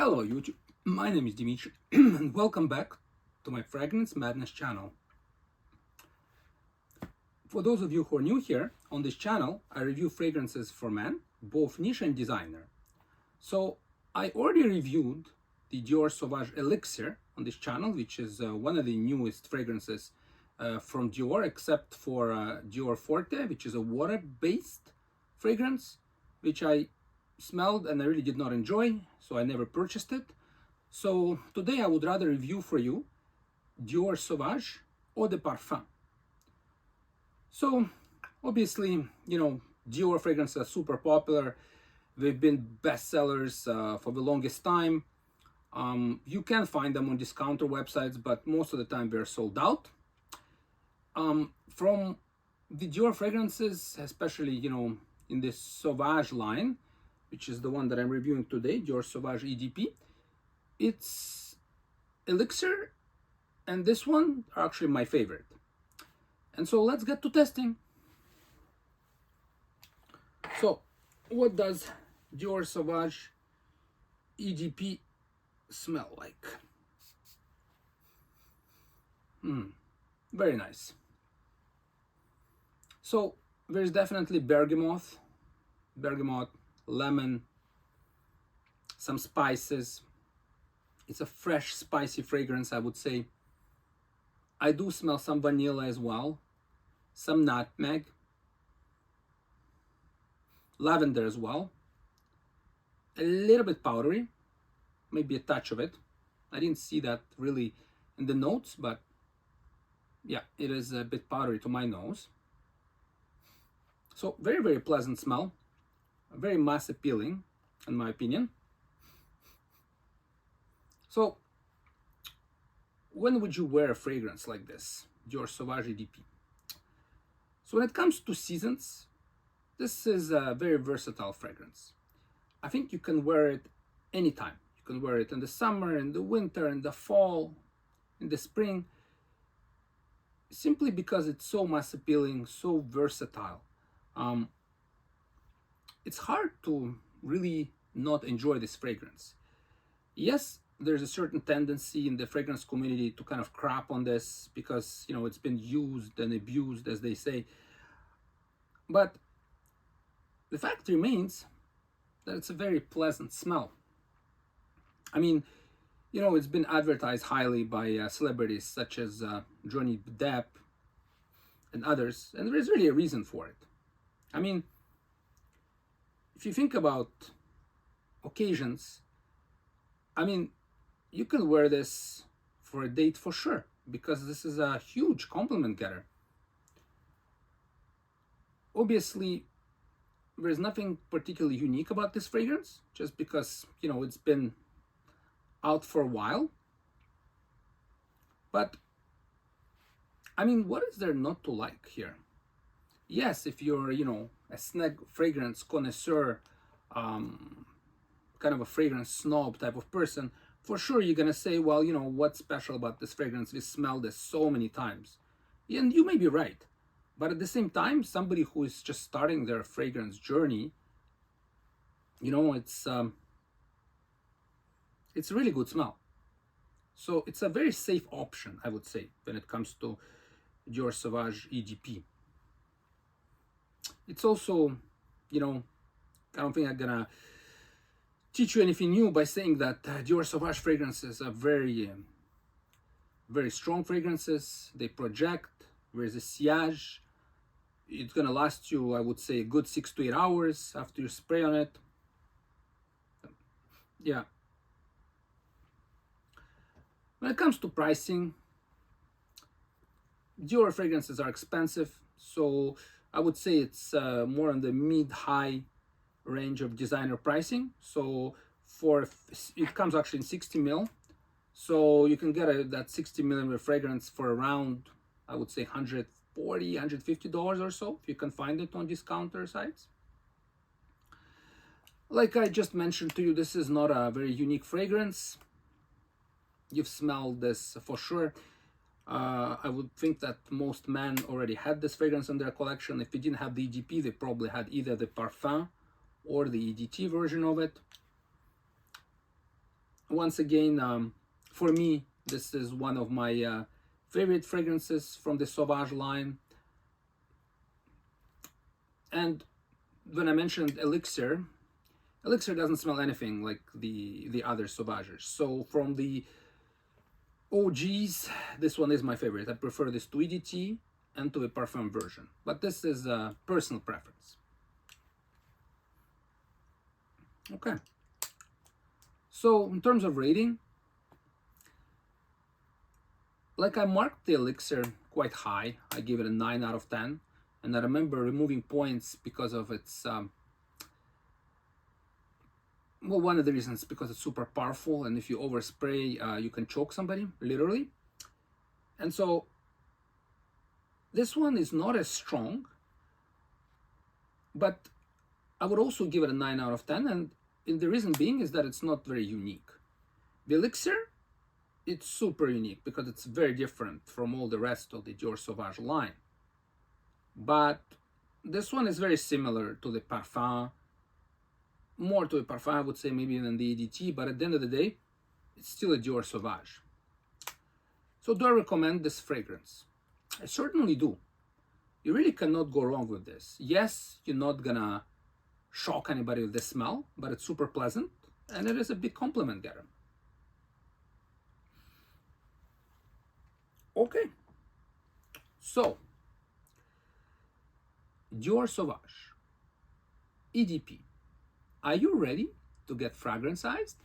Hello YouTube, my name is Dimitri and welcome back to my Fragrance Madness channel. For those of you who are new here, on this channel I review fragrances for men, both niche and designer. So I already reviewed the DIOR SAUVAGE Elixir on this channel, which is one of the newest fragrances from Dior, except for Dior Forte, which is a water-based fragrance, which I smelled and I really did not enjoy, so I never purchased it. So today I would rather review for you DIOR SAUVAGE Eau de Parfum. So obviously, Dior fragrances are super popular. They've been bestsellers for the longest time. You can find them on discounter websites, but most of the time they're sold out. From the Dior fragrances, especially, in this Sauvage line, which is the one that I'm reviewing today, DIOR SAUVAGE EDP, it's Elixir and this one are actually my favorite. And so let's get to testing. So what does DIOR SAUVAGE EDP smell like? Very nice. So there's definitely bergamot, lemon, some spices. It's a fresh, spicy fragrance, I would say. I do smell some vanilla as well, some nutmeg, lavender as well, a little bit powdery, maybe a touch of it. I didn't see that really in the notes, but yeah, it is a bit powdery to my nose. So very, very pleasant smell, very mass appealing in my opinion. So when would you wear a fragrance like this, DIOR SAUVAGE EDP? So when it comes to seasons, this is a very versatile fragrance. I think you can wear it anytime. You can wear it in the summer, in the winter, in the fall, in the spring, simply because it's so mass appealing, so versatile. It's hard to really not enjoy this fragrance. Yes, there's a certain tendency in the fragrance community to kind of crap on this because, it's been used and abused, as they say. But the fact remains that it's a very pleasant smell. I mean, it's been advertised highly by celebrities such as Johnny Depp and others, and there is really a reason for it. I mean, if you think about occasions, you can wear this for a date for sure, because this is a huge compliment getter. Obviously, there's nothing particularly unique about this fragrance, just because, it's been out for a while. But, what is there not to like here? Yes, if you're, a snag fragrance connoisseur, kind of a fragrance snob type of person, for sure you're gonna say, well, what's special about this fragrance? We smelled this so many times. And you may be right. But at the same time, somebody who is just starting their fragrance journey, it's a really good smell. So it's a very safe option, I would say, when it comes to DIOR SAUVAGE EDP. It's also, I don't think I'm gonna teach you anything new by saying that DIOR SAUVAGE fragrances are very, very strong fragrances. They project. There's a sillage. It's gonna last you, I would say, a good 6 to 8 hours after you spray on it. Yeah. When it comes to pricing, Dior fragrances are expensive, so I would say it's more on the mid-high range of designer pricing. So it comes actually in 60 ml, so you can get that 60 milliliter fragrance for around, I would say, $140, $150 or so, if you can find it on discounter sites. Like I just mentioned to you, this is not a very unique fragrance. You've smelled this for sure. I would think that most men already had this fragrance in their collection. If they didn't have the EDP, they probably had either the Parfum or the EDT version of it. once again, for me, this is one of my favorite fragrances from the Sauvage line. And when I mentioned Elixir, Elixir doesn't smell anything like the other Sauvages. So from the OGs, this one is my favorite. I prefer this to EDT and to the Parfum version, but this is a personal preference. Okay. So in terms of rating, like I marked the Elixir quite high. I give it a 9 out of 10. And I remember removing points because of its, well, one of the reasons because it's super powerful, and if you overspray, you can choke somebody, literally. And so this one is not as strong, but I would also give it a 9 out of 10. And the reason being is that it's not very unique. The Elixir, it's super unique because it's very different from all the rest of the Dior Sauvage line. But this one is very similar to the Parfum, more to the Parfum, I would say, maybe than the EDT, but at the end of the day, it's still a Dior Sauvage. So do I recommend this fragrance? I certainly do. You really cannot go wrong with this. Yes, you're not gonna shock anybody with the smell, but it's super pleasant, and it is a big compliment getter. Okay, so Dior Sauvage EDP. Are you ready to get fragrance-ized?